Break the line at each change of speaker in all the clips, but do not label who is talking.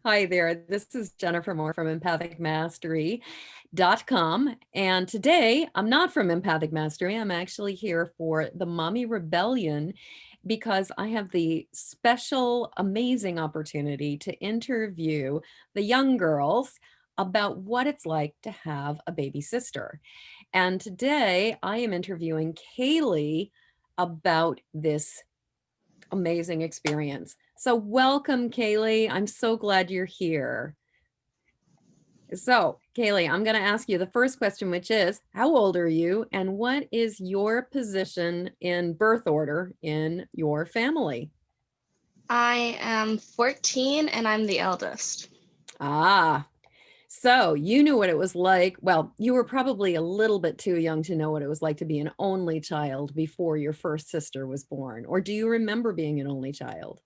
Hi there. This is Jennifer Moore from empathicmastery.com. And today I'm not from Empathic Mastery. I'm actually here for the Mommy Rebellion because I have the special, amazing opportunity to interview the young girls about what it's like to have a baby sister. And today I am interviewing Kayleigh about this amazing experience. So welcome, Kayleigh. I'm so glad you're here. So, Kayleigh, I'm going to ask you the first question, which is, how old are you and what is your position in birth order in your family?
I am 14 and I'm the eldest.
Ah, so you knew what it was like. Well, you were probably a little bit too young to know what it was like to be an only child before your first sister was born. Or do you remember being an only child?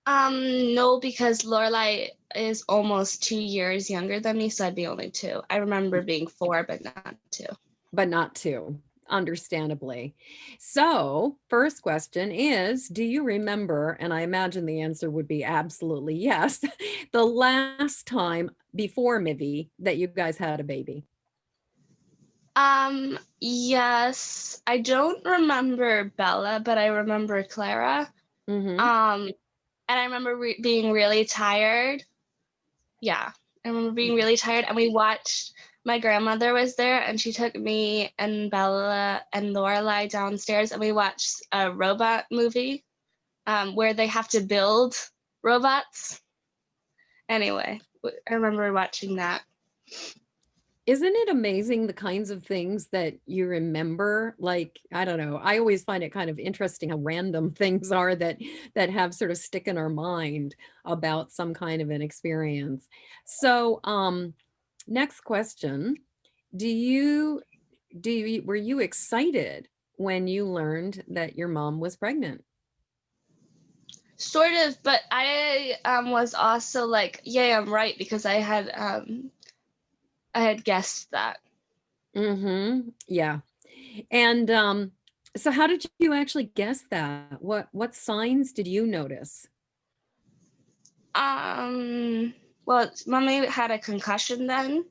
No, because Lorelai is almost 2 years younger than me, so I'd be only two. I remember being four, but not two.
But not two, understandably. So, first question is, do you remember, and I imagine the answer would be absolutely yes, the last time before Mivie that you guys had a baby?
Yes, I don't remember Bella, but I remember Clara.
Mm-hmm.
Um, and I remember being really tired. Yeah, I remember being really tired, and we watched. My grandmother was there, and she took me and Bella and Lorelai downstairs, and we watched a robot movie, where they have to build robots. Anyway, I remember watching that.
Isn't it amazing the kinds of things that you remember? Like, I don't know. I always find it kind of interesting how random things are that have sort of stick in our mind about some kind of an experience. So, next question. Do you were you excited when you learned that your mom was pregnant?
Sort of, but I was also like, yay, I'm right, because I had guessed that.
Mm-hmm. Yeah. And so how did you actually guess that? What signs did you notice?
Um, well, mommy had a concussion then,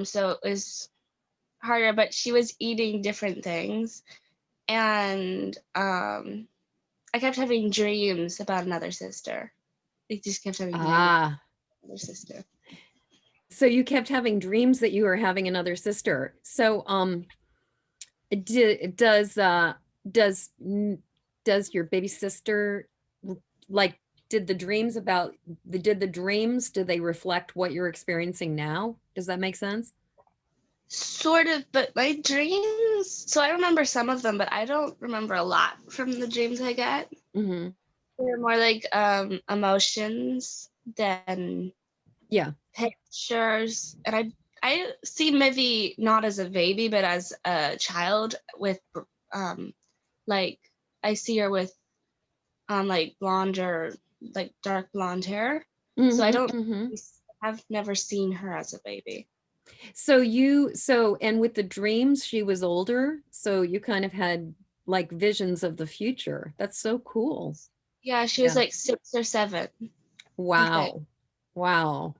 so it was harder, but she was eating different things, and I kept having dreams about another sister. I just kept having dreams about
Ah,
another sister.
so you kept having dreams that you were having another sister. So d- does uh does n- does your baby sister like did the dreams about did the dreams do they reflect what you're experiencing now? Does that make sense?
Sort of, but my dreams, so I remember some of them, but I don't remember a lot from the dreams I get.
Hmm.
They're more like emotions than
Yeah.
pictures. And I see Mivie not as a baby, but as a child with um like I see her with like blonde or like dark blonde hair. So I
Hmm.
don't
Hmm.
I've never seen her as a baby.
So and with the dreams, she was older, so you kind of had like visions of the future. That's so cool.
Yeah, she was
Yeah.
like 6 or 7, I think.
Wow. Wow.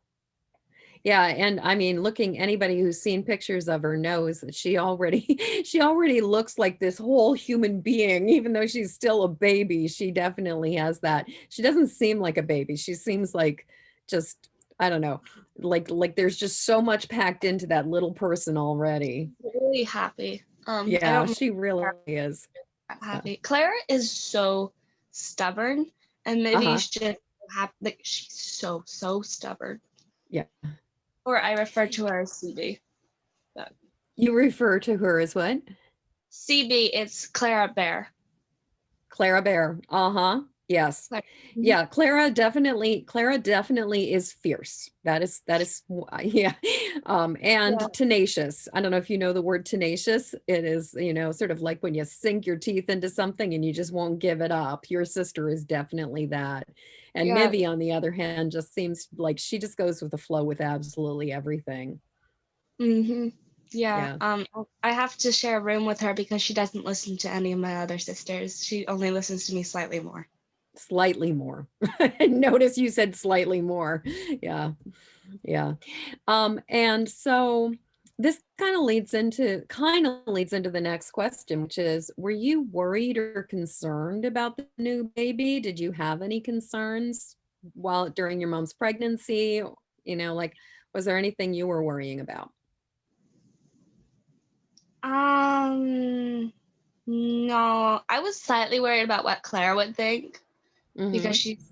Yeah, and I mean, looking anybody who's seen pictures of her knows that she already she already looks like this whole human being, even though she's still a baby. She definitely has that. She doesn't seem like a baby. She seems like just I don't know, like there's just so much packed into that little person already.
Really happy. I
Yeah,
don't
she really is.
that
Uh,
happy. Clara is so stubborn, and
uh-huh.
Mivie's just happy. Like she's so stubborn.
Yeah.
Or I refer to her as CB. But
You refer to her as what?
CB, it's Clara Bear.
Clara Bear. Uh-huh. Yes.
Clara. Mhm.
Yeah, Clara definitely is fierce. That is yeah. And
Yeah,
tenacious. I don't know if you know the word tenacious. It is, sort of like when you sink your teeth into something and you just won't give it up. Your sister is definitely that. And
yeah.
Mivie, on the other hand, just seems like she just goes with the flow with absolutely everything.
hmm Yeah.
Yeah.
I have to share a room with her because she doesn't listen to any of my other sisters. She only listens to me slightly more.
Slightly more. Notice you said slightly more. Yeah. Yeah. And so this kind of leads into the next question, which is, were you worried or concerned about the new baby? Did you have any concerns while during your mom's pregnancy? Like, was there anything you were worrying about?
No, I was slightly worried about what Claire would think because
Mm-hmm.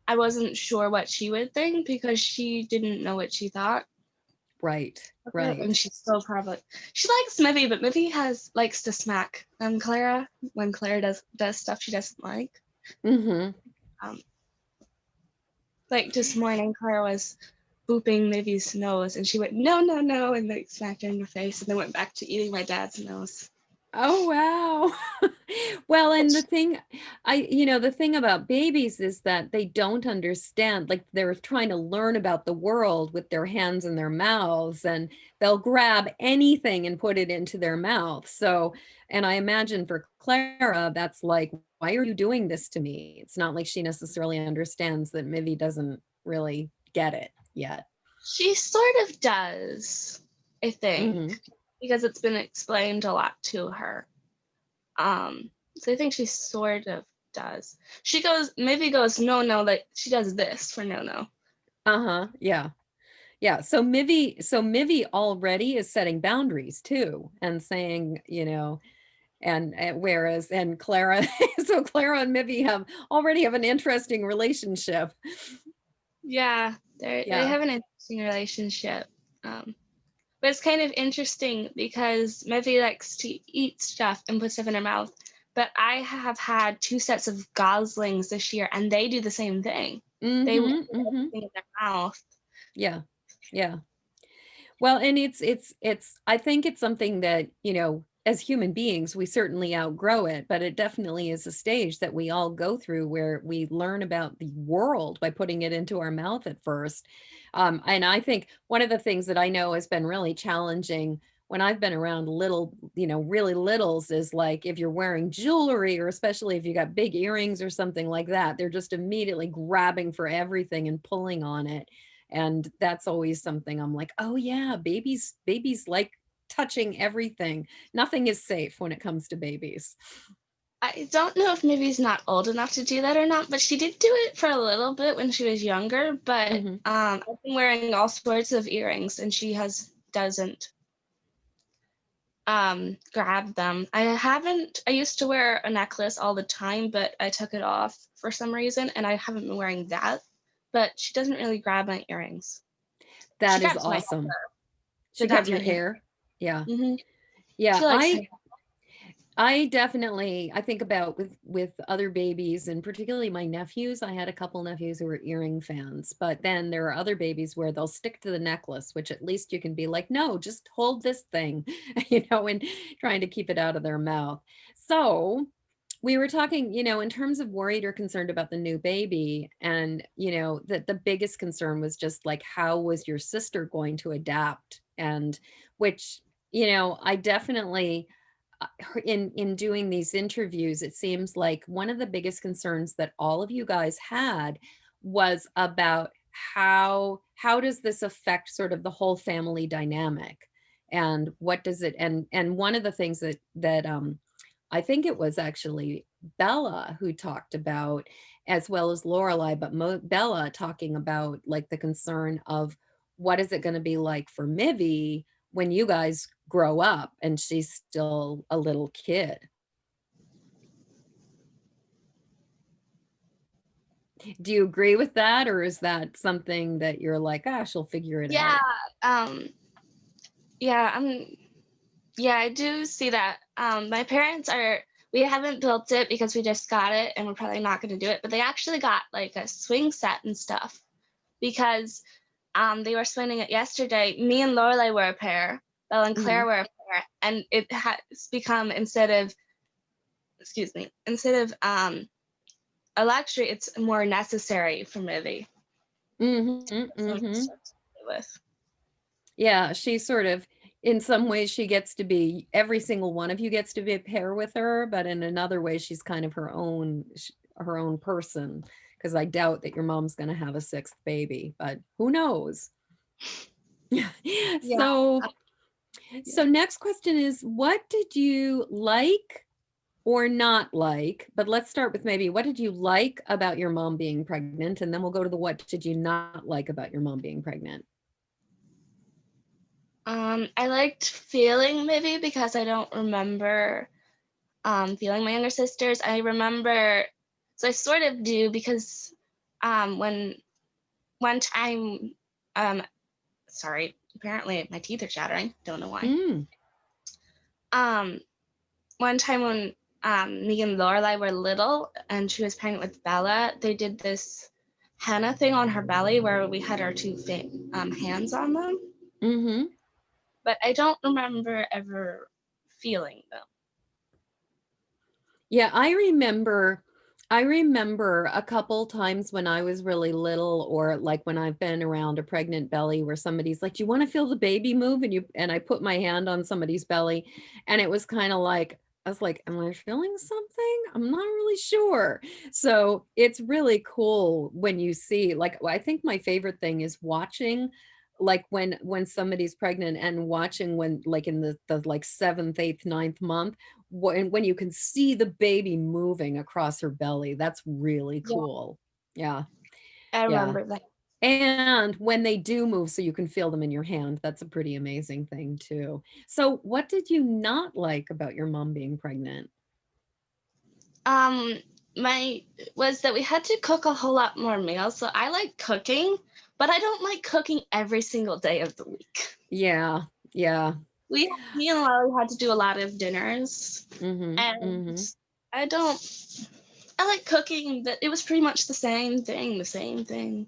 I wasn't sure what she would think because she didn't know what she thought
Right.
of it, and
Right.
she's still probably she likes Mivie, but Mivie likes to smack Clara when Claire does stuff she doesn't like.
Mm-hmm.
Um, like this morning, Clara was booping Mivie's nose, and she went no no no, and like smacked her in the face, and then went back to eating my dad's nose.
Oh, wow. Well, and the thing about babies is that they don't understand, like they're trying to learn about the world with their hands and their mouths, and they'll grab anything and put it into their mouth. So, and I imagine for Clara, that's like, why are you doing this to me? It's not like she necessarily understands that Mivie doesn't really get it yet.
She sort of does, I think,
Hmm.
because it's been explained a lot to her. So I think she sort of does. Mivie goes, no, no, like she does this for no, no.
Uh-huh. Yeah. Yeah, so Mivie already is setting boundaries too, and saying, and whereas and Clara, so Clara and Mivie already have an interesting relationship.
Yeah, they
Yeah.
have an interesting relationship. But it's kind of interesting because Mivie likes to eat stuff and put stuff in her mouth. But I have had 2 sets of goslings this year, and they do the same thing. They will
Mm-hmm.
put
Mm-hmm.
everything in their mouth.
Yeah. Yeah. Well, and it's I think it's something that, as human beings, we certainly outgrow it, but it definitely is a stage that we all go through where we learn about the world by putting it into our mouth at first. And I think one of the things that I know has been really challenging when I've been around really littles is like if you're wearing jewelry, or especially if you got big earrings or something like that, they're just immediately grabbing for everything and pulling on it. And that's always something I'm like, oh yeah, babies like touching everything. Nothing is safe when it comes to babies.
I don't know if Mivie's not old enough to do that or not, but she did do it for a little bit when she was younger. But
Hmm.
I've been wearing all sorts of earrings, and she doesn't grab them. I used to wear a necklace all the time, but I took it off for some reason, and I haven't been wearing that. But she doesn't really grab my earrings. She
That is
grabs my hair,
awesome. She
but not
grabs
my
your
ear.
hair. Yeah.
Hmm.
Yeah.
She likes my
I think about with other babies, and particularly my nephews. I had a couple nephews who were earring fans, but then there are other babies where they'll stick to the necklace, which at least you can be like, no, just hold this thing, and trying to keep it out of their mouth. So we were talking, in terms of worried or concerned about the new baby, and that the biggest concern was just like, how was your sister going to adapt? And which, I definitely in doing these interviews, it seems like one of the biggest concerns that all of you guys had was about how does this affect sort of the whole family dynamic, and what does it and one of the things that I think it was actually Bella who talked about, as well as Lorelai, but Bella talking about like the concern of what is it going to be like for Mivie when you guys grow up and she's still a little kid. Do you agree with that, or is that something that you're like, ah, she'll figure it
yeah,
out?
um, yeah, yeah, I do see that. My parents we haven't built it because we just got it and we're probably not going to do it, but they actually got like a swing set and stuff because they were swinging it yesterday. Me and Lorelai were a pair, Belle and Claire
Mhm.
were a pair, and it has become instead of a luxury, it's more necessary for Mivie.
Mhm.
Something to
Mhm.
start to play with.
Yeah, she sort of, in some ways, she gets to be, every single one of you gets to be a pair with her, but in another way, she's kind of her own. her own person, because I doubt that your mom's going to have a sixth baby, but who knows?
Yeah.
So,
Yeah.
so next question is, what did you like or not like? But let's start with maybe what did you like about your mom being pregnant? And then we'll go to the what did you not like about your mom being pregnant?
I liked feeling Mivie because I don't remember feeling my younger sisters. I remember, so I sort of do because when one time, sorry, apparently my teeth are chattering. Don't know why.
Mm.
Um, One time when me and Lorelai were little and she was pregnant with Bella, they did this henna thing on her belly where we had our two hands on them.
Mm-hmm.
But I don't remember ever feeling them.
Yeah, I remember a couple times when I was really little, or like when I've been around a pregnant belly where somebody's like, "Do you want to feel the baby move?" And I put my hand on somebody's belly, and it was kind of like I was like, "Am I feeling something? I'm not really sure." So it's really cool when you see, like, I think my favorite thing is watching, like when somebody's pregnant and watching when like in the like seventh, eighth, ninth month, when you can see the baby moving across her belly. That's really
Yeah,
cool. Yeah,
I
yeah.
remember that.
And when they do move so you can feel them in your hand, that's a pretty amazing thing too. So what did you not like about your mom being pregnant?
Um, my was that we had to cook a whole lot more meals. So I like cooking, but I don't like cooking every single day of the week.
Yeah, yeah.
Me and Lily had to do a lot of dinners,
Mhm,
and
mhm.
I don't. I like cooking, but it was pretty much the same thing. The same thing.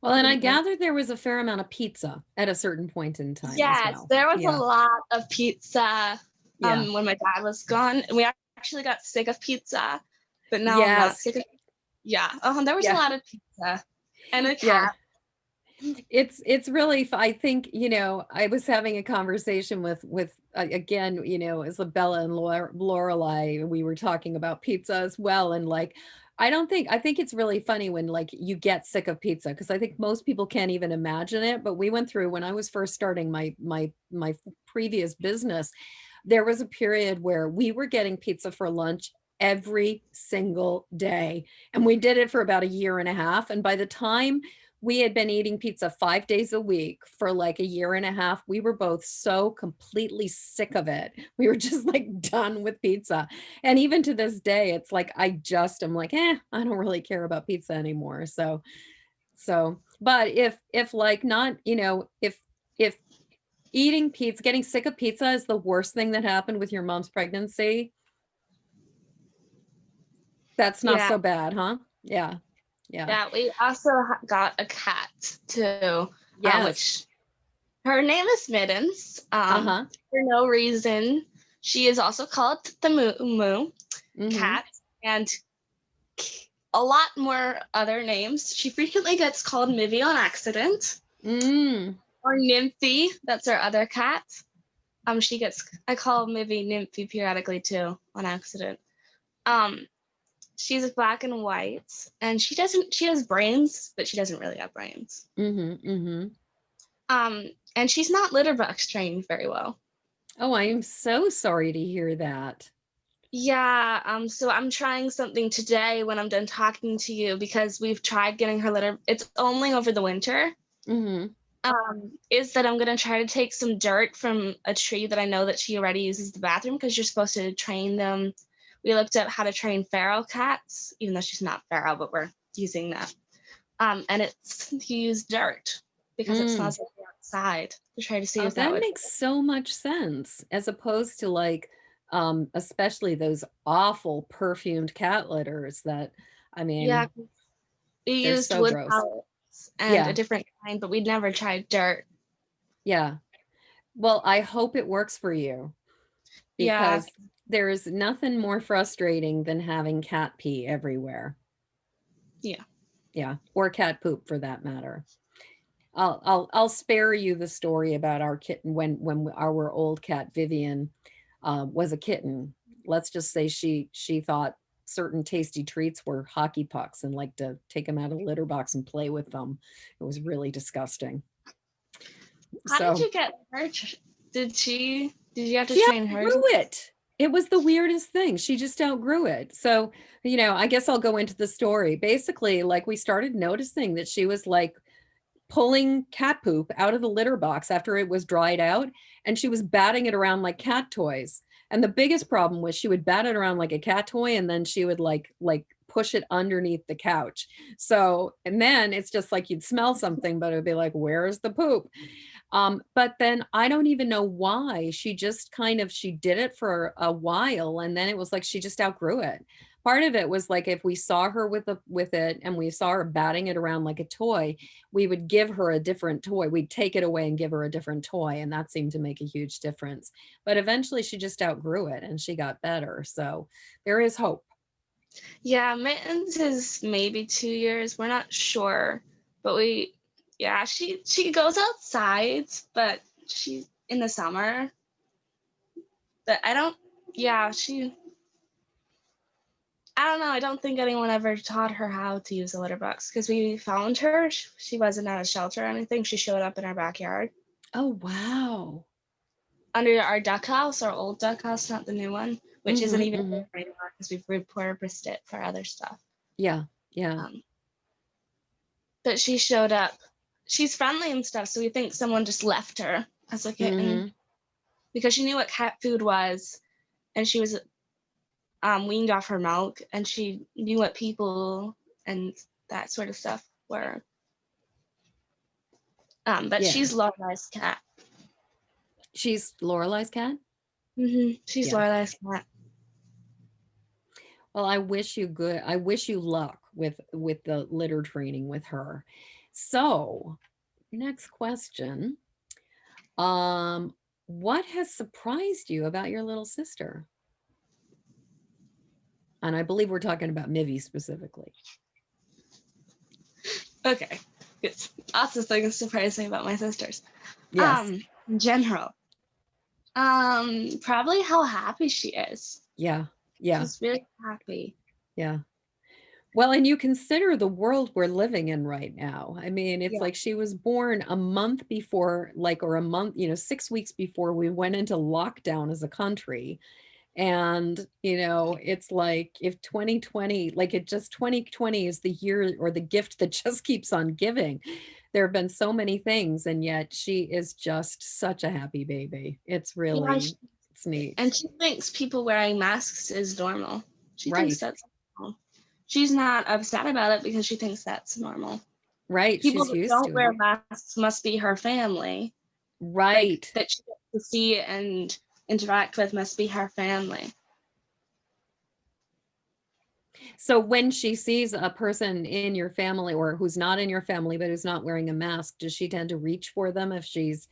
Well, and I
Pretty much.
gather there was a fair amount of pizza at a certain point in time as
Yes,
well.
there was a
Yeah.
lot of pizza
Yeah.
when my dad was gone, and we actually got sick of pizza, but now I'm not
Yes.
sick of. Yeah, there was a
Yeah.
lot of pizza and a
Yeah.
cat.
It's really I think, I was having a conversation with again, Isabella and Lorelai. We were talking about pizza as well, and like I think it's really funny when like you get sick of pizza, because I think most people can't even imagine it. But we went through when I was first starting my previous business, there was a period where we were getting pizza for lunch every single day, and we did it for about a year and a half. And by the time we had been eating pizza 5 days a week for like a year and a half, we were both so completely sick of it. We were just like done with pizza. And even to this day, it's like I'm like, I don't really care about pizza anymore. So but if like not, if eating pizza, getting sick of pizza is the worst thing that happened with your mom's pregnancy, that's not
Yeah,
so bad, huh? Yeah. Yeah.
yeah. We also got a cat too,
Yes.
which her name is Mittens.
Uh-huh.
For no reason, she is also called the Moo Moo
Mm-hmm.
cat, and a lot more other names. She frequently gets called Mivie on accident,
Mm.
or Nymphy. That's our other cat. I call Mivie Nymphy periodically too on accident. Um, she's black and white, and she has brains, but she doesn't really have brains.
Mhm, mhm.
And she's not litter box trained very well.
Oh, I am so sorry to hear that.
Yeah, so I'm trying something today when I'm done talking to you because we've tried getting her litter. It's only over the winter.
Mhm.
Is that I'm gonna try to take some dirt from a tree that I know that she already uses the bathroom because you're supposed to train them. We looked up how to train feral cats, even though she's not feral, but we're using that. And it's you use dirt because it
Mm.
smells like you're outside to try to see
Oh,
if that
that
would.
makes so much sense, as opposed to like, especially those awful perfumed cat litters that, I
Yeah,
mean,
we
they're
used
so
wood
gross.
pellets and a
Yeah,
different kind, but we'd never tried dirt.
yeah. Well, I hope it works for you,
Yeah,
because there is nothing more frustrating than having cat pee everywhere.
yeah,
Yeah, or cat poop for that matter. I'll spare you the story about our kitten when our old cat Vivian was a kitten. Let's just say she thought certain tasty treats were hockey pucks and like to take them out of the litter box and play with them. It was really disgusting.
How did
So
you get her? Did you have to
she
train her?
outgrew it. It was the weirdest thing. She just outgrew it. So, I guess I'll go into the story. Basically, like we started noticing that she was like pulling cat poop out of the litter box after it was dried out, and she was batting it around like cat toys. And the biggest problem was she would bat it around like a cat toy, and then she would like push it underneath the couch. So, and then it's just like you'd smell something, but it'd be like, where's the poop? But then I don't even know why. She just she did it for a while, and then it was like she just outgrew it. Part of it was like if we saw her with it and we saw her batting it around like a toy, we would give her a different toy. We'd take it away and give her a different toy, and that seemed to make a huge difference. But eventually she just outgrew it and she got better. So there is hope.
Yeah, Mittens is maybe 2 years. We're not sure, but she goes outside, but she's in the summer. But I don't know. I don't think anyone ever taught her how to use a litter box because we found her. She wasn't at a shelter or anything. She showed up in our backyard.
Oh, wow.
Under our duck house, our old duck house, not the new one, which isn't even there anymore because we've repurposed it for other stuff.
Yeah, yeah.
But she showed up. She's friendly and stuff, so we think someone just left her as a kitten because she knew what cat food was, and she was weaned off her milk, and she knew what people and that sort of stuff were. But she's Lorelai's cat.
She's Lorelai's cat?
She's Lorelai's cat.
Well, I wish you luck with the litter training with her. So, next question. What has surprised you about your little sister? And I believe we're talking about Mivie specifically.
Okay. It's lots of things surprise me about my sisters.
Yes.
In general. Probably how happy she is.
Yeah. Yeah.
She's really happy.
Yeah. Well, and you consider the world we're living in right now. I mean, it's like she was born a month before, or a month, 6 weeks before we went into lockdown as a country. And, it's like if 2020, 2020 is the year or the gift that just keeps on giving. There have been so many things, and yet she is just such a happy baby. It's really, it's neat.
And she thinks people wearing masks is normal. She thinks that's normal. She's not upset about it because she thinks that's normal.
Right.
People
she's
that
used
don't
to
wear
it.
masks must be her family.
Right.
That she gets to see and interact with must be her family.
So when she sees a person in your family or who's not in your family but who's not wearing a mask, does she tend to reach for them if she's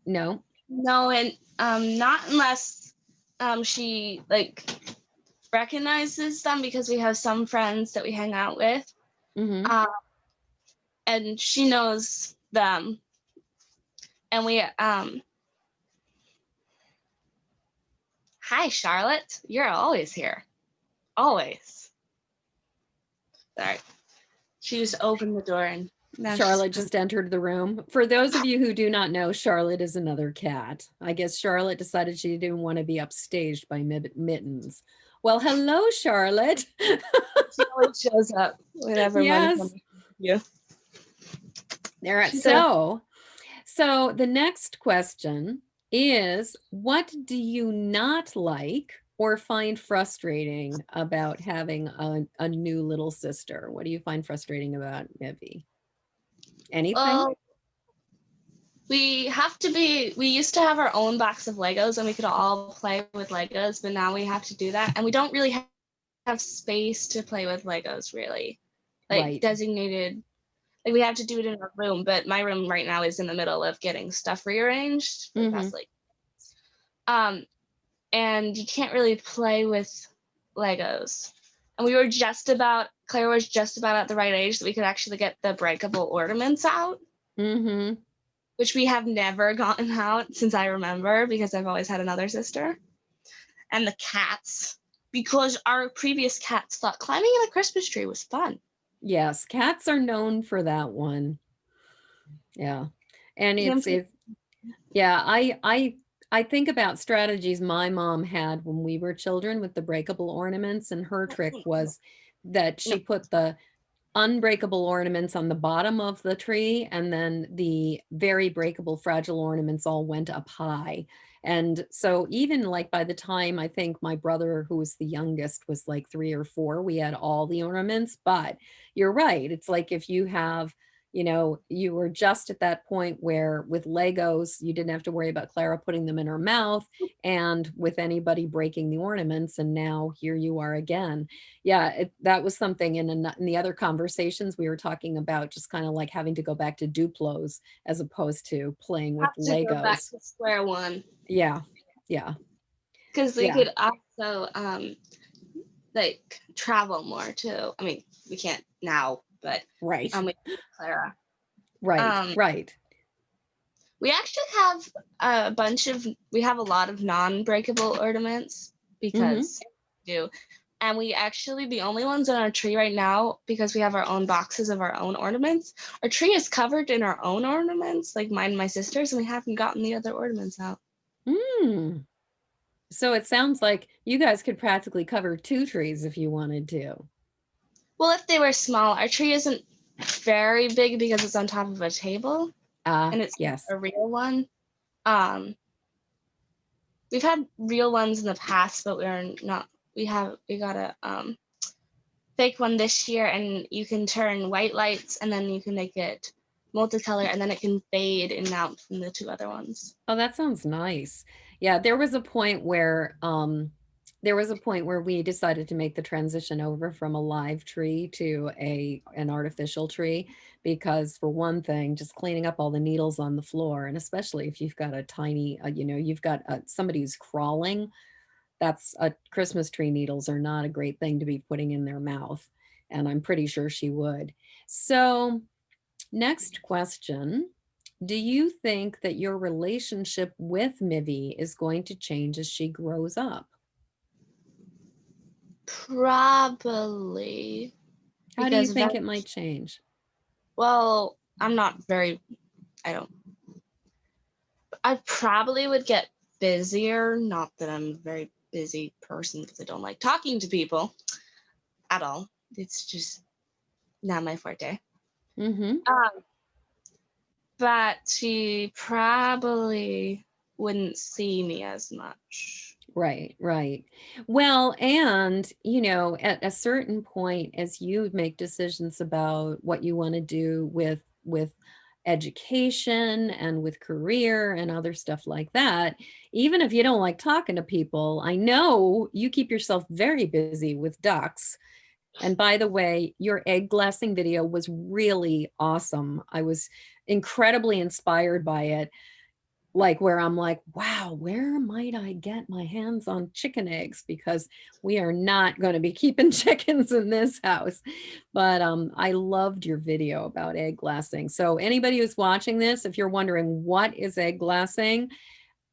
no?
No, and not unless she recognizes them, because we have some friends that we hang out with. And she knows them. And we hi Charlotte, you're always here. Always. Sorry. She just opened the door and
Charlotte just entered the room. For those of you who do not know, Charlotte is another cat. I guess Charlotte decided she didn't want to be upstaged by Mittens. Well, hello, Charlotte.
She always shows up whenever money comes to you.
So the next question is, what do you not like or find frustrating about having a new little sister? What do you find frustrating about Mivie? Anything?
Well, we used to have our own box of Legos and we could all play with Legos, but now we have to do that. And we don't really have space to play with Legos, really. Designated. We have to do it in our room, but my room right now is in the middle of getting stuff rearranged. And you can't really play with Legos. And Claire was just about at the right age that we could actually get the breakable ornaments out, which we have never gotten out since I remember, because I've always had another sister. And the cats, because our previous cats thought climbing in a Christmas tree was fun.
Yes, cats are known for that one. Yeah. And it's yeah, I think about strategies my mom had when we were children with the breakable ornaments, and her trick was that
No,
she put the unbreakable ornaments on the bottom of the tree, and then the very breakable fragile ornaments all went up high. And so even like by the time I think my brother, who was the youngest, was like 3 or 4, we had all the ornaments. But you're right, it's like if you have, you were just at that point where with Legos you didn't have to worry about Clara putting them in her mouth and with anybody breaking the ornaments, and now here you are again. Yeah, that was something in the other conversations we were talking about, just kind of like having to go back to Duplos as opposed to playing with
have to go back
Legos.
to square one
Yeah, yeah,
because we
yeah,
could also like travel more too. I mean, we can't now, but
right,
with Clara.
right,
Um,
right.
we actually have we have a lot of non-breakable ornaments
Hmm.
because we do. And we actually, the only ones on our tree right now, because we have our own boxes of our own ornaments, our tree is covered in our own ornaments, like mine and my sister's, and we haven't gotten the other ornaments out.
Mm. So it sounds like you guys could practically cover 2 trees if you wanted to.
Well, if they were small, our tree isn't very big because it's on top of a table
Ah,
and it's not
yes.
a real one. Um, we've had real ones in the past, but we got a fake one this year, and you can turn white lights and then you can make it multicolor and then it can fade in and out from the 2 other ones.
Oh, that sounds nice. Yeah, there was a point where we decided to make the transition over from a live tree to an artificial tree, because for one thing, just cleaning up all the needles on the floor, and especially if you've got a tiny, you've got somebody who's crawling, that's a Christmas tree needles are not a great thing to be putting in their mouth, and I'm pretty sure she would. So, next question. Do you think that your relationship with Mivie is going to change as she grows up?
Probably
How do you
because
think it might change?
well, I'm not very, I don't, I probably would get busier. Not that I'm a very busy person because I don't like talking to people at all. It's just not my forte.
Mm-hmm.
Um, but she probably wouldn't see me as much.
Right, right. Well, and at a certain point, as you make decisions about what you want to do with education and with career and other stuff like that, even if you don't like talking to people, I know you keep yourself very busy with ducks. And by the way, your egg glassing video was really awesome. I was incredibly inspired by it, like where I'm like, wow, where might I get my hands on chicken eggs? Because we are not going to be keeping chickens in this house. But I loved your video about egg glassing. So anybody who's watching this, if you're wondering what is egg glassing,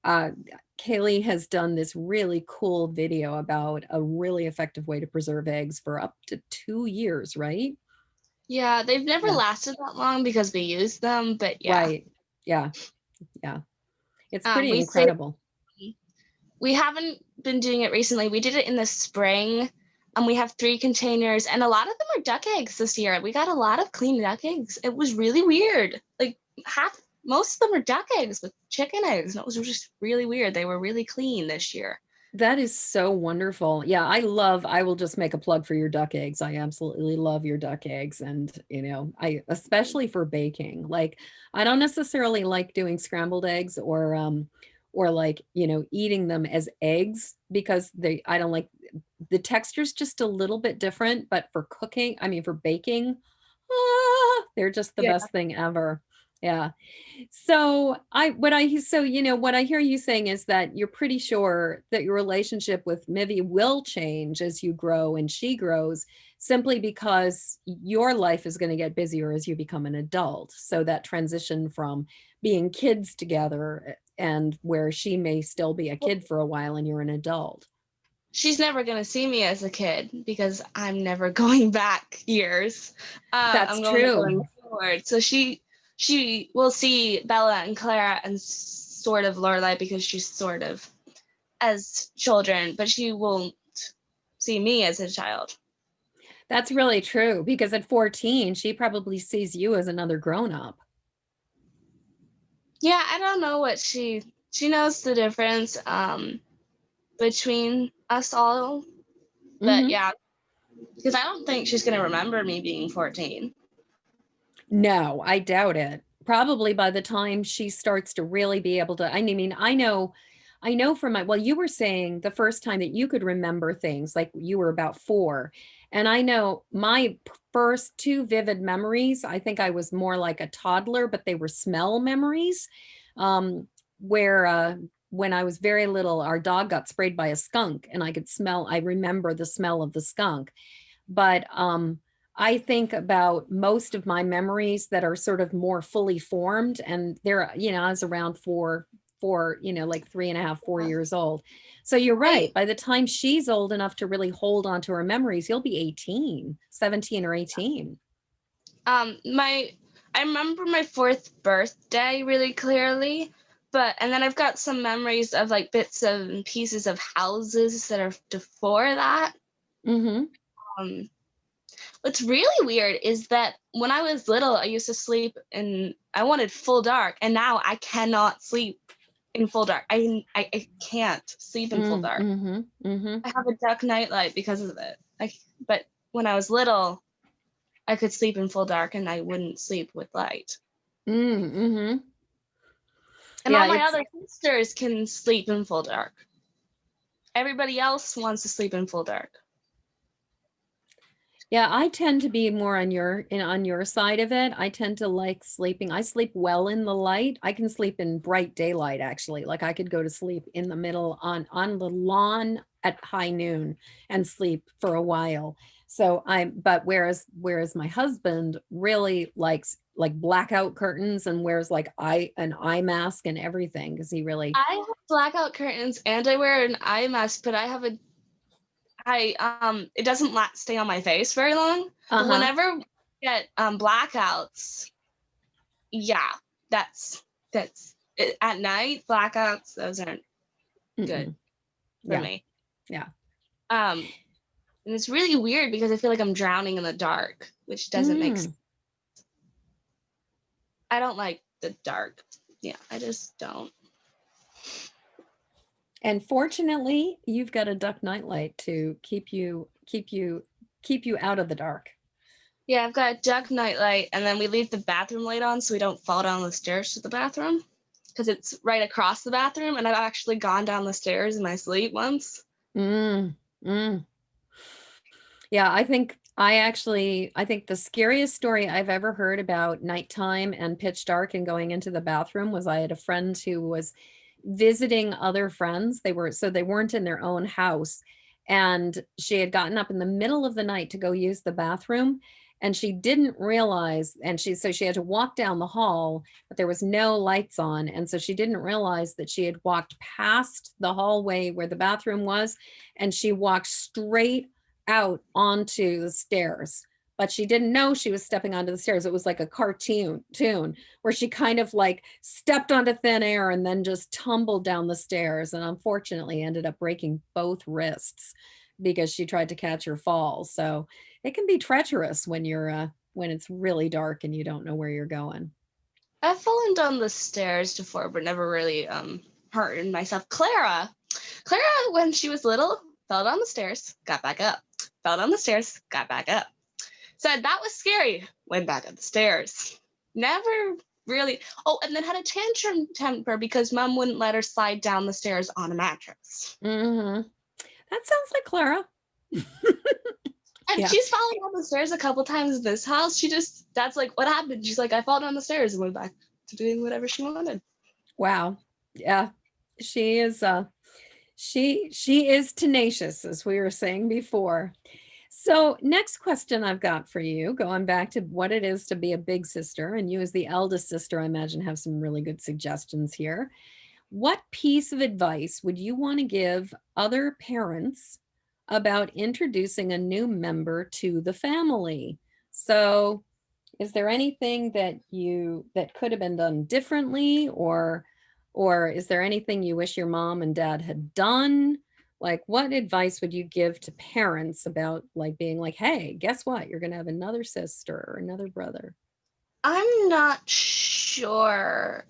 uh, Kayleigh has done this really cool video about a really effective way to preserve eggs for up to 2 years, right?
Yeah, they've never
Yeah,
lasted that long because we use them, but yeah.
right. Yeah, yeah. It's pretty
We say
incredible.
we haven't been doing it recently. We did it in the spring, and we have 3 containers, and a lot of them are duck eggs this year. We got a lot of clean duck eggs. It was really weird. Like most of them are duck eggs with chicken eggs, and it was just really weird. They were really clean this year.
That is so wonderful. Yeah, I will just make a plug for your duck eggs. I absolutely love your duck eggs. And, I, especially for baking, like, I don't necessarily like doing scrambled eggs or like, eating them as eggs because I don't like the texture's just a little bit different, but for cooking, I mean, for baking, they're just the
Yeah.
best thing ever. Yeah. What I hear you saying is that you're pretty sure that your relationship with Mivie will change as you grow and she grows, simply because your life is going to get busier as you become an adult. So that transition from being kids together and where she may still be a kid for a while and you're an adult.
she's never going to see me as a kid because I'm never going back years.
That's
I'm only
true.
going forward. So she will see Bella and Clara and sort of Lorelai because she's sort of as children, but she won't see me as a child.
That's really true, because at 14, she probably sees you as another grown-up.
Yeah, I don't know what she knows the difference between us all, but
Mhm.
yeah, because I don't think she's going to remember me being 14.
No, I doubt it. Probably by the time she starts to really be able to, I mean, I know from my, well, you were saying the first time that you could remember things, like you were about 4. And I know my first 2 vivid memories, I think I was more like a toddler, but they were smell memories. Where when I was very little, our dog got sprayed by a skunk and I remember the smell of the skunk. But I think about most of my memories that are sort of more fully formed, and they're, I was around four, like 3.5, 4 years old. So you're
I
right. By the time she's old enough to really hold on to her memories, you'll be 18, 17 or 18.
my I remember my 4th birthday really clearly, and then I've got some memories of like bits and pieces of houses that are before that.
Mm-hmm.
Um, what's really weird is that when I was little, I used to sleep and I wanted full dark, and now I cannot sleep in full dark. I can't sleep in full dark.
Mm-hmm. Mm-hmm.
I have a dark nightlight because of it. But when I was little, I could sleep in full dark and I wouldn't sleep with light.
Mm-hmm.
And
Yeah,
all my
it's,
other sisters can sleep in full dark. Everybody else wants to sleep in full dark.
yeah, I tend to be more on your side of it. I tend to like sleeping. I sleep well in the light. I can sleep in bright daylight, actually. Like I could go to sleep in the middle on the lawn at high noon and sleep for a while. But whereas my husband really likes like blackout curtains and wears like an eye mask and everything, because he really.
I have blackout curtains and I wear an eye mask, but it doesn't stay on my face very long. But
Uh-huh.
whenever we get blackouts, yeah, that's it, at night. Blackouts, those aren't good
Mm-mm.
for
Yeah.
me.
Yeah.
And it's really weird because I feel like I'm drowning in the dark, which doesn't make sense.
Mm.
I don't like the dark. Yeah, I just don't.
And fortunately, you've got a duck nightlight to keep you out of the dark.
Yeah, I've got a duck nightlight, and then we leave the bathroom light on so we don't fall down the stairs to the bathroom because it's right across the bathroom. And I've actually gone down the stairs in my sleep once.
Mm, mm. Yeah, I think the scariest story I've ever heard about nighttime and pitch dark and going into the bathroom was I had a friend who was visiting other friends. They weren't in their own house. And she had gotten up in the middle of the night to go use the bathroom. And she didn't realize, so she had to walk down the hall, but there was no lights on. And so she didn't realize that she had walked past the hallway where the bathroom was, and she walked straight out onto the stairs. But she didn't know she was stepping onto the stairs. It was like a cartoon tune where she kind of like stepped onto thin air and then just tumbled down the stairs, and unfortunately ended up breaking both wrists because she tried to catch her fall. So it can be treacherous when it's really dark and you don't know where you're going.
I've fallen down the stairs before, but never really hurting myself. Clara, when she was little, fell down the stairs, got back up. Fell down the stairs, got back up. Said that was scary. Went back up the stairs. Never really. Oh, and then had a tantrum temper because mom wouldn't let her slide down the stairs on a mattress.
Hmm. That sounds like Clara.
And
Yeah.
she's fallen down the stairs a couple times in this house. That's like what happened. She's like, I fall down the stairs and went back to doing whatever she wanted.
Wow. Yeah. She is she is tenacious, as we were saying before. So, next question I've got for you, going back to what it is to be a big sister, and you as the eldest sister, I imagine have some really good suggestions here. What piece of advice would you want to give other parents about introducing a new member to the family. So, is there anything that could have been done differently, or is there anything you wish your mom and dad had done? Like, what advice would you give to parents about like being like, hey, guess what? You're going to have another sister or another brother.
I'm not sure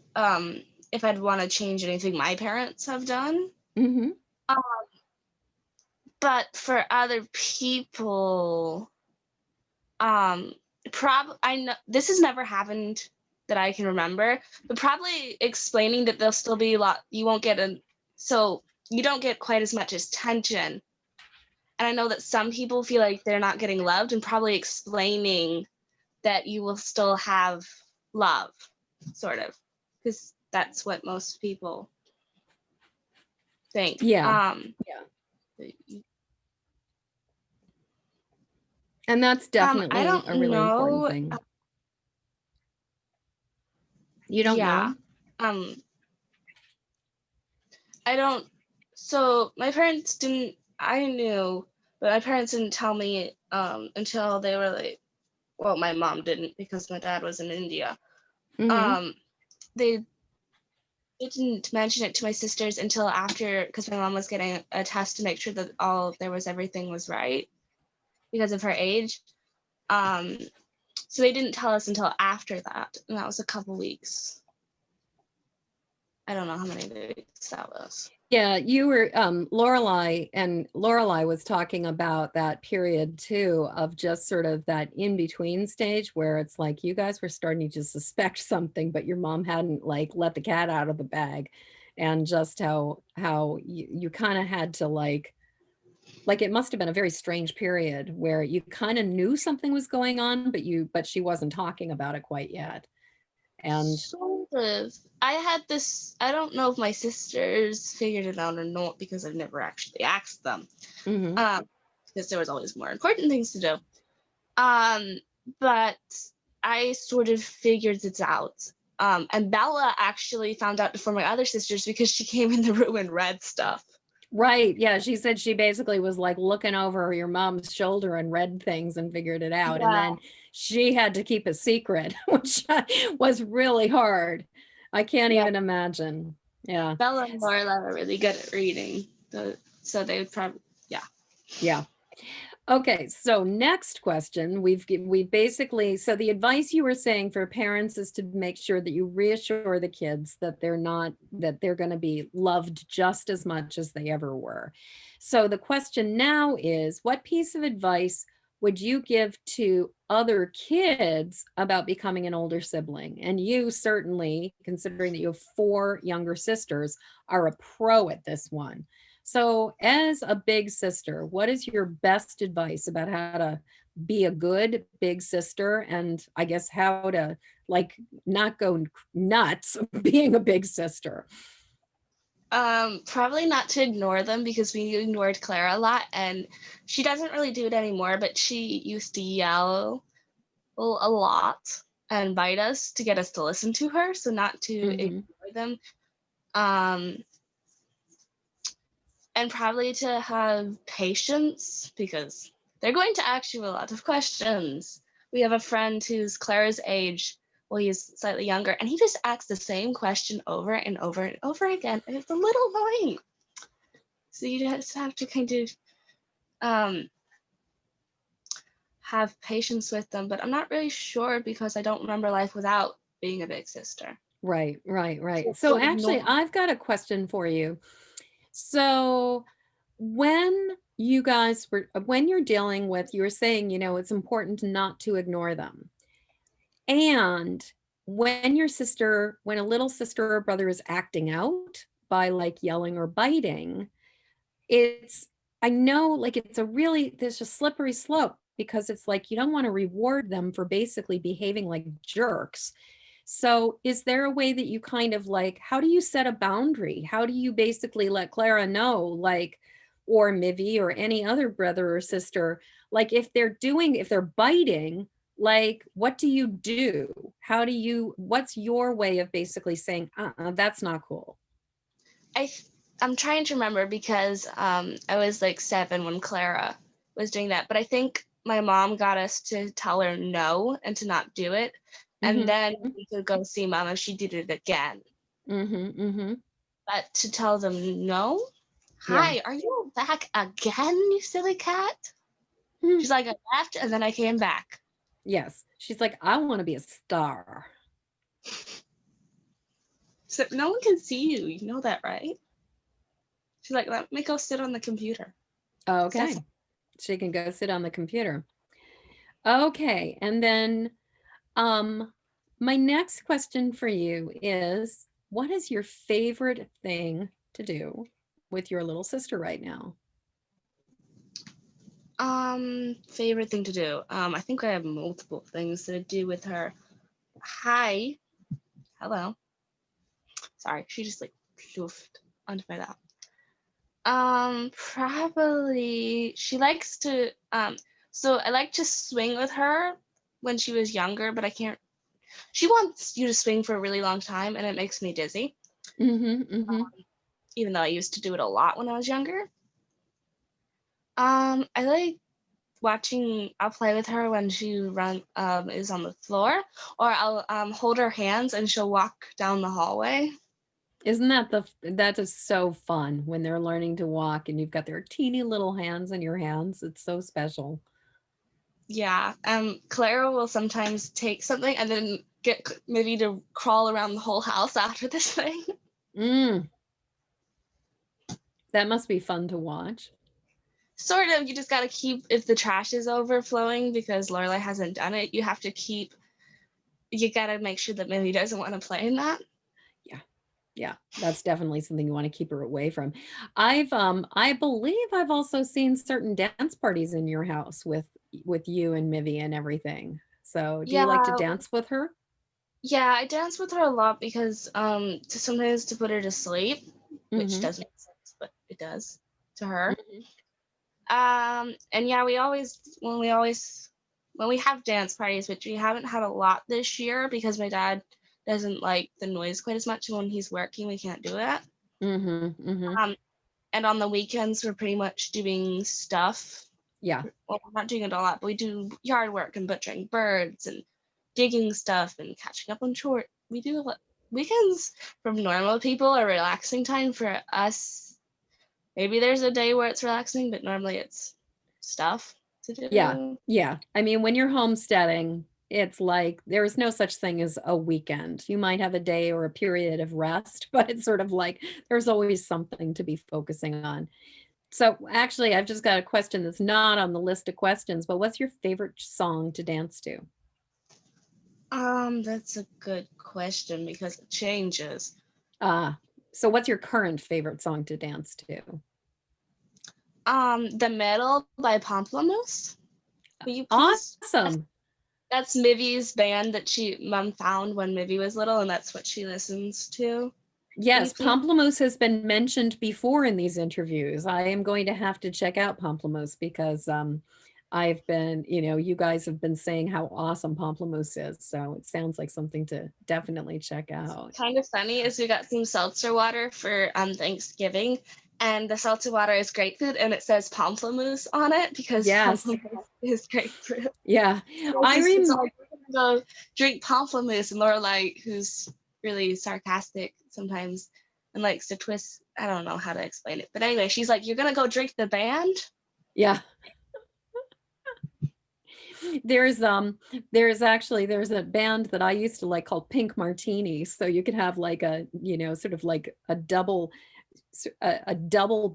if I'd want to change anything my parents have done.
Mm-hmm.
Um, but for other people, I know this has never happened that I can remember, but probably explaining that there'll still be a lot, you won't get so you don't get quite as much attention. And I know that some people feel like they're not getting loved, and probably explaining that you will still have love, sort of, because that's what most people think.
Yeah. Yeah. And that's
I
definitely
don't
a really important
know.
thing. You don't
Yeah.
know?
I don't. So my parents didn't. I knew, but my parents didn't tell me until they were like. Well, my mom didn't because my dad was in India.
Mm-hmm.
They didn't mention it to my sisters until after, because my mom was getting a test to make sure that everything was right because of her age. So they didn't tell us until after that, and that was a couple weeks. I don't know how many weeks that was.
Yeah, you were Lorelai was talking about that period too, of just sort of that in between stage where it's like you guys were starting to suspect something, but your mom hadn't like let the cat out of the bag, and just how you kind of had to like it must have been a very strange period where you kind of knew something was going on, but she wasn't talking about it quite yet. And
Sort of. I had this. I don't know if my sisters figured it out or not because I've never actually asked them.
mhm.
Because there was always more important things to do. But I sort of figured it out. And Bella actually found out before my other sisters because she came in the room and read stuff.
Right. Yeah. She said she basically was like looking over your mom's shoulder and read things and figured it out. And
Yeah.
then she had to keep a secret, which was really hard. I can't
Yeah.
even imagine. Yeah.
Bella and Laura are really good at reading. So they would probably, yeah.
Yeah. Okay, so next question. We basically, so the advice you were saying for parents is to make sure that you reassure the kids that they're going to be loved just as much as they ever were. So the question now is, what piece of advice would you give to other kids about becoming an older sibling? And you certainly, considering that you have 4 younger sisters, are a pro at this one. So, as a big sister, what is your best advice about how to be a good big sister, and I guess how to like not go nuts being a big sister?
Probably not to ignore them because we ignored Clara a lot, and she doesn't really do it anymore, but she used to yell a lot and bite us to get us to listen to her, so not to ignore them. And probably to have patience because they're going to ask you a lot of questions. We have a friend who's Clara's age. Well, he's slightly younger, and he just asks the same question over and over and over again, and it's a little annoying. So you just have to kind of have patience with them. But I'm not really sure because I don't remember life without being a big sister.
Right, right,
So
right.
it's
So
sort of
actually,
normal.
I've got a question for you. So when when you're dealing with, you were saying, it's important not to ignore them. And when a little sister or brother is acting out by like yelling or biting, it's, I know like there's a slippery slope because it's like you don't want to reward them for basically behaving like jerks. So, is there a way that you kind of like, how do you set a boundary? How do you basically let Clara know, like, or Mivie or any other brother or sister, like if they're biting, like, what do you do? What's your way of basically saying, that's not cool?
I'm trying to remember because I was like 7 when Clara was doing that. But I think my mom got us to tell her no and to not do it. And then
Mm-hmm.
we could go see mom if she did it again.
Mm-hmm. Mm-hmm.
But to tell them no,
Yeah.
hi, are you back again, you silly cat?
Hmm.
She's like, I left and then I came back.
Yes. She's like, I want to be a star.
So no one can see you. You know that, right? She's like, let me go sit on the computer. That's
Okay. She can go sit on the computer. Okay. And then um my next question for you is, what is your favorite thing to do with your little sister right now?
favorite thing to do. I think I have multiple things to do with her. Hi. Hello. Sorry, she just like floofed onto my lap. Probably she likes to so I like to swing with her when she was younger, but I can't. She wants you to swing for a really long time and it makes me dizzy,
Mm-hmm. Mm-hmm.
even though I used to do it a lot when I was younger. I like watching. I'll play with her when she is on the floor, or I'll hold her hands and she'll walk down the hallway.
Isn't that that is so fun when they're learning to walk and you've got their teeny little hands in your hands. It's so special.
Yeah. Clara will sometimes take something and then get Mivie to crawl around the whole house after this thing.
Mm, that must be fun to watch.
Sort of. You just gotta keep, if the trash is overflowing because Lorelai hasn't done it, you have to keep. You gotta make sure that Mivie doesn't want to play in that.
Yeah. Yeah, that's definitely something you want to keep her away from. I believe I've also seen certain dance parties in your house with you and Mivie and everything. So, do you like to
Yeah,
dance with her?
yeah. I dance with her a lot because sometimes to put her to sleep, which
Mhm.
doesn't make sense, but it does to her.
Mhm.
And yeah, when we have dance parties, which we haven't had a lot this year because my dad doesn't like the noise quite as much. When he's working, we can't do it.
Mhm. Mhm.
Um, and on the weekends, we're pretty much doing stuff.
Yeah.
Well, we're not doing it a lot, but we do yard work and butchering birds and digging stuff and catching up on chores. We do a lot. Weekends from normal people are relaxing time. For us, maybe there's a day where it's relaxing, but normally it's stuff to
Yeah.
do.
Yeah. I mean, when you're homesteading, it's like there's no such thing as a weekend. You might have a day or a period of rest, but it's sort of like there's always something to be focusing on. So actually, I've just got a question that's not on the list of questions, but what's your favorite song to dance to?
That's a good question because it changes.
Ah, so what's your current favorite song to dance to?
The Metal by Pomplamoose. Will you please?
Awesome.
That's Mivie's band that mom found when Mivie was little, and that's what she listens to. Will you
Yes,
please?
Pamplemousse has been mentioned before in these interviews. I am going to have to check out Pamplemousse because I've been, you guys have been saying how awesome Pamplemousse is. So it sounds like something to definitely check out.
Kind of funny is we got some seltzer water for Thanksgiving, and the seltzer water is grapefruit, and it says Pomplamoose on it because
Yes.
Pomplamoose is grapefruit.
Yeah.
Like,
I
it's
rem
like we're gonna go drink Pomplamoose, and Lorelai, who's really sarcastic sometimes and likes to twist. I don't know how to explain it, but anyway, she's like, "You're gonna go drink the band."
yeah. There's there's a band that I used to like called Pink Martini. So you could have like a, sort of like a double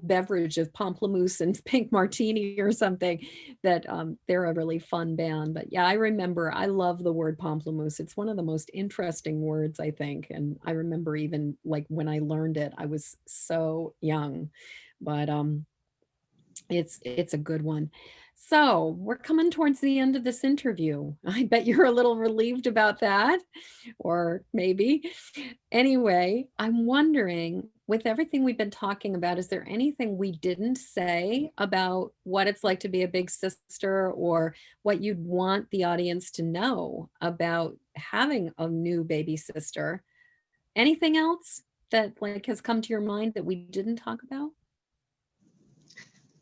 beverage of pamplemousse and pink martini or something. That they're a really fun band. But yeah, I remember, I love the word pamplemousse. It's one of the most interesting words, I think. And I remember even like when I learned it, I was so young. But it's a good one. So we're coming towards the end of this interview. I bet you're a little relieved about that, or maybe. Anyway, I'm wondering, with everything we've been talking about, is there anything we didn't say about what it's like to be a big sister, or what you'd want the audience to know about having a new baby sister? Anything else? that like has come to your mind that we didn't talk about?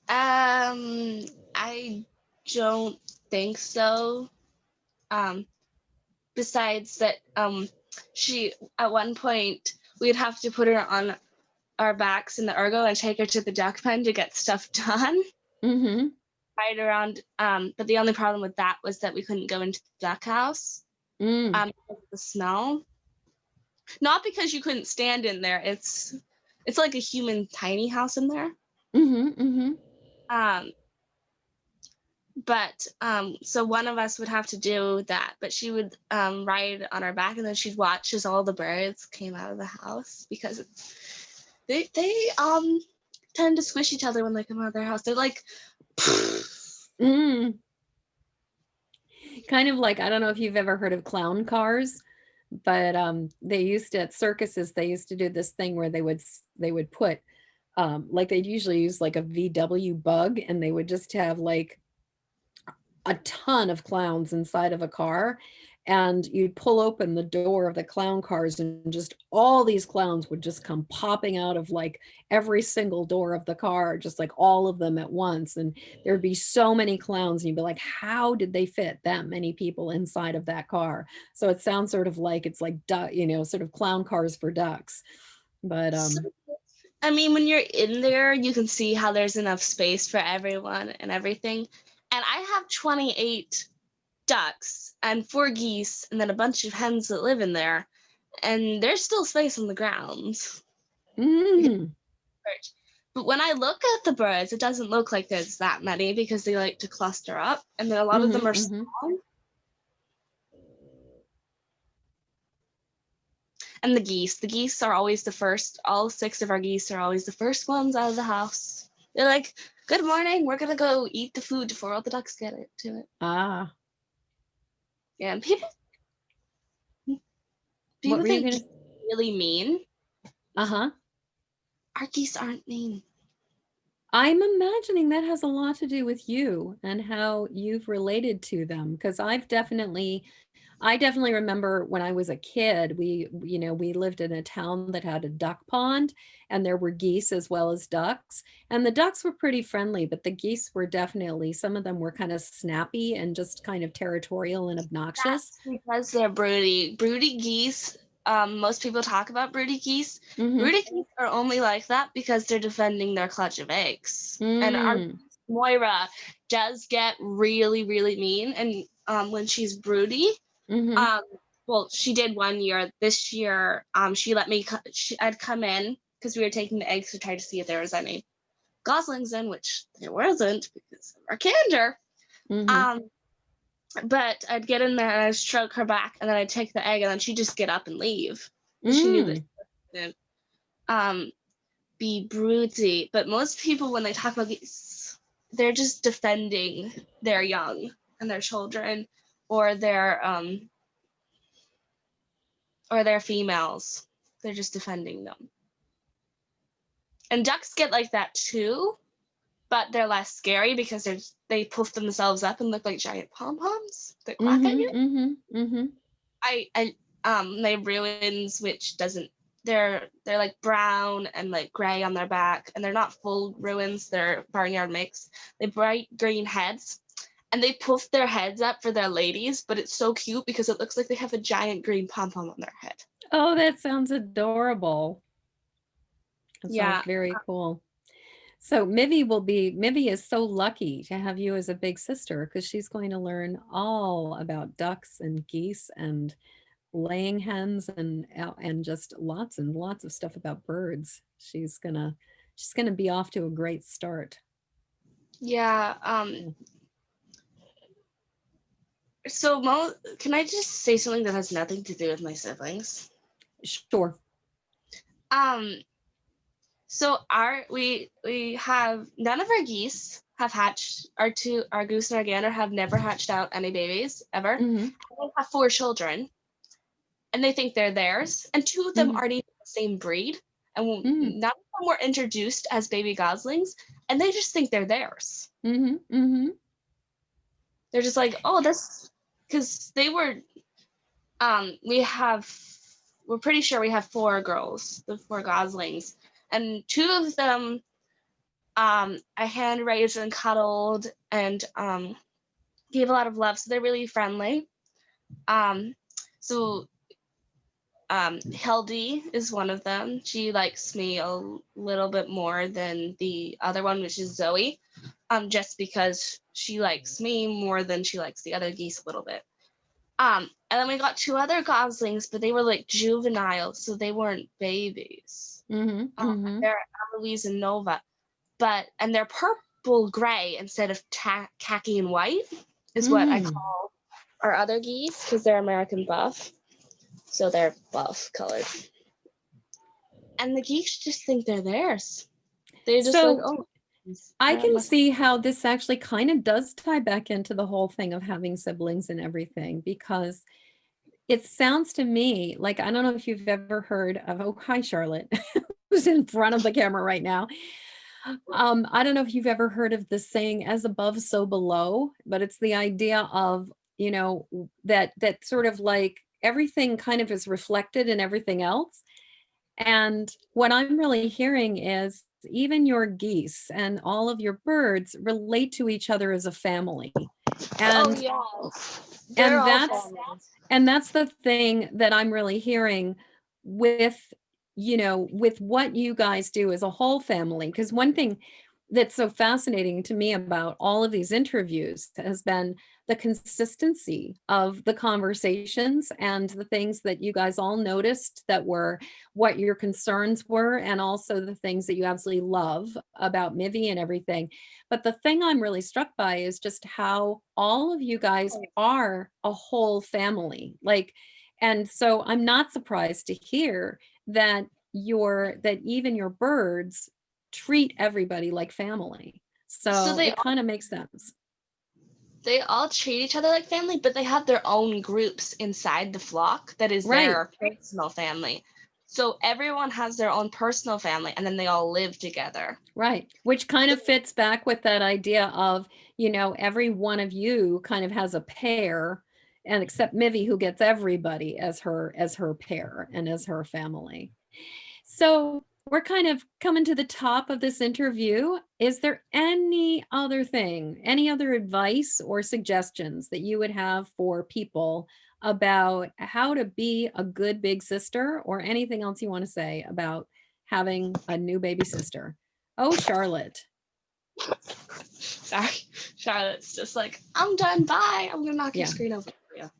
I don't think so. Besides that, she at one point we'd have to put her on our backs in the ergo and take her to the duck pen to get stuff done.
Mm-hmm.
Right around, but the only problem with that was that we couldn't go into the duck house.
Mm.
Because of the smell. Not because you couldn't stand in there. It's like a human tiny house in there.
Mm-hmm. Mm-hmm.
Um, but so one of us would have to do that, but she would ride on our back, and then she'd watch as all the birds came out of the house, because they tend to squish each other when they come out of their house. They're like
Mm. Kind of like, I don't know if you've ever heard of clown cars, but they used to, at circuses, they used to do this thing where they would put like they'd usually use like a VW bug, and they would just have like a ton of clowns inside of a car, and you'd pull open the door of the clown cars, and just all these clowns would just come popping out of like every single door of the car, just like all of them at once. And there'd be so many clowns, and you'd be like, how did they fit that many people inside of that car? So it sounds sort of like it's like sort of clown cars for ducks. But
so, I mean, when you're in there, you can see how there's enough space for everyone and everything. And I have 28 ducks and 4 geese and then a bunch of hens that live in there. And there's still space on the ground.
mm,
But when I look at the birds, it doesn't look like there's that many, because they like to cluster up. And then a lot of them
mhm,
are
mhm.
small. And the geese are always the first. All 6 of our geese are always the first ones out of the house. They're like, good morning, we're gonna go eat the food before all the ducks get to it.
Ah,
Yeah, and
what
people
were you
think
gonna?
geese are really mean.
Uh-huh.
Our geese aren't mean.
I'm imagining that has a lot to do with you and how you've related to them, because I definitely remember when I was a kid, we lived in a town that had a duck pond, and there were geese as well as ducks. And the ducks were pretty friendly, but the geese were definitely, some of them were kind of snappy and just kind of territorial and obnoxious.
That's because they're broody. Broody geese, most people talk about broody geese.
Mm-hmm.
Broody geese are only like that because they're defending their clutch of eggs. And our
Mm.
Moira does get really, really mean. And when she's broody,
Mm-hmm.
um, well, she did one year. This year, she let me. I'd come in because we were taking the eggs to try to see if there was any goslings in, which there wasn't because of our candor.
Mm-hmm.
Um, but I'd get in there and I'd stroke her back, and then I'd take the egg, and then she'd just get up and leave. She knew that
Mm.
she didn't be broody. But most people, when they talk about these, they're just defending their young and their children, or their females. They're just defending them. And ducks get like that too, but they're less scary because they puff themselves up and look like giant pom poms that quack at you.
Mm-hmm. Mm-hmm. Mm-hmm.
They have ruins, which doesn't. They're like brown and like gray on their back, and they're not full ruins. They're barnyard mix. They have bright green heads, and they puff their heads up for their ladies, but it's so cute because it looks like they have a giant green pom pom on their head.
Oh, that sounds adorable. That sounds
Yeah.
very cool. So Mivie is so lucky to have you as a big sister, because she's going to learn all about ducks and geese and laying hens and just lots and lots of stuff about birds. She's gonna be off to a great start.
Yeah. So can I just say something that has nothing to do with my siblings?
Sure.
Um, so we have none of our geese have hatched. Our goose and our gander have never hatched out any babies ever.
Mm-hmm.
They have 4 children, and they think they're theirs. And 2 of them
Mm-hmm.
aren't even the same breed, and
Mm-hmm.
none of them were introduced as baby goslings, and they just think they're theirs.
Mm-hmm. Mm-hmm.
They're just like, oh, that's because they were. We have we're pretty sure we have 4 girls, the 4 goslings, and 2 of them I hand raised and cuddled and gave a lot of love, so they're really friendly. So Hildy is one of them. She likes me a little bit more than the other one, which is Zoe, just because she likes me more than she likes the other geese a little bit. And then we got 2 other goslings, but they were like juvenile, so they weren't babies. They're Eloise and Nova, and they're purple gray instead of khaki and white is what I call our other geese, because they're American buff. So they're buff colored. And the geese just think they're theirs. They're just like, oh.
I can see how this actually kind of does tie back into the whole thing of having siblings and everything, because it sounds to me like, I don't know if you've ever heard of, oh, hi, Charlotte, who's in front of the camera right now. I don't know if you've ever heard of this saying, as above, so below, but it's the idea of, you know, that sort of like everything kind of is reflected in everything else. And what I'm really hearing is even your geese and all of your birds relate to each other as a family. And,
They're
and that's the thing that I'm really hearing with, you know, with what you guys do as a whole family. Because one thing that's so fascinating to me about all of these interviews has been the consistency of the conversations and the things that you guys all noticed that were what your concerns were, and also the things that you absolutely love about Mivie and everything. But the thing I'm really struck by is just how all of you guys are a whole family. Like, and so I'm not surprised to hear that that even your birds treat everybody like family. So it kind of makes sense.
They all treat each other like family, but they have their own groups inside the flock that is their personal family. So everyone has their own personal family, and then they all live together.
Right. Which kind of fits back with that idea of, you know, every one of you kind of has a pair, and except Mivie, who gets everybody as her pair and as her family. So we're kind of coming to the top of this interview. Is there any other thing, any other advice or suggestions that you would have for people about how to be a good big sister, or anything else you want to say about having a new baby sister? Oh, Charlotte.
Sorry, Charlotte's just like, I'm done, bye. I'm gonna knock your screen over for you.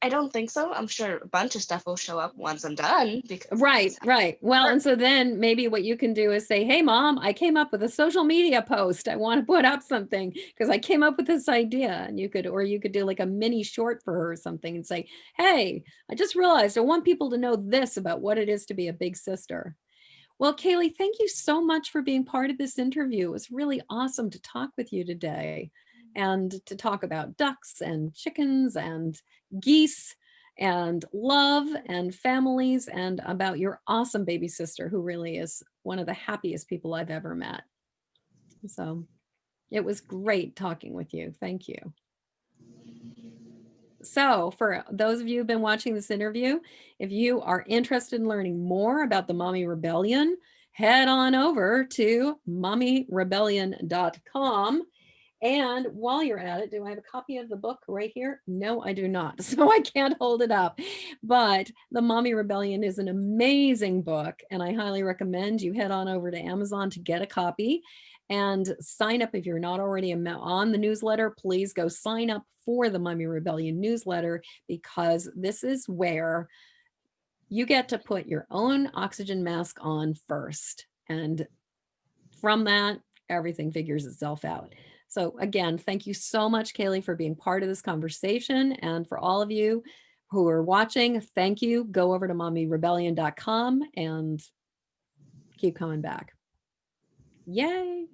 I don't think so. I'm sure a bunch of stuff will show up once I'm done.
Right. Well, and so then maybe what you can do is say, hey, Mom, I came up with a social media post. I want to put up something because I came up with this idea. And you could do like a mini short for her or something and say, hey, I just realized I want people to know this about what it is to be a big sister. Well, Kayleigh, thank you so much for being part of this interview. It was really awesome to talk with you today and to talk about ducks and chickens and geese and love and families, and about your awesome baby sister, who really is one of the happiest people I've ever met. So it was great talking with you. Thank you. So for those of you who've been watching this interview, if you are interested in learning more about the Mommy Rebellion, head on over to mommyrebellion.com. And while you're at it, do I have a copy of the book right here? No, I do not. So I can't hold it up. But The Mommy Rebellion is an amazing book, and I highly recommend you head on over to Amazon to get a copy and sign up. If you're not already on the newsletter, please go sign up for the Mommy Rebellion newsletter, because this is where you get to put your own oxygen mask on first. And from that, everything figures itself out. So again, thank you so much, Kayleigh, for being part of this conversation. And for all of you who are watching, thank you. Go over to mommyrebellion.com and keep coming back. Yay.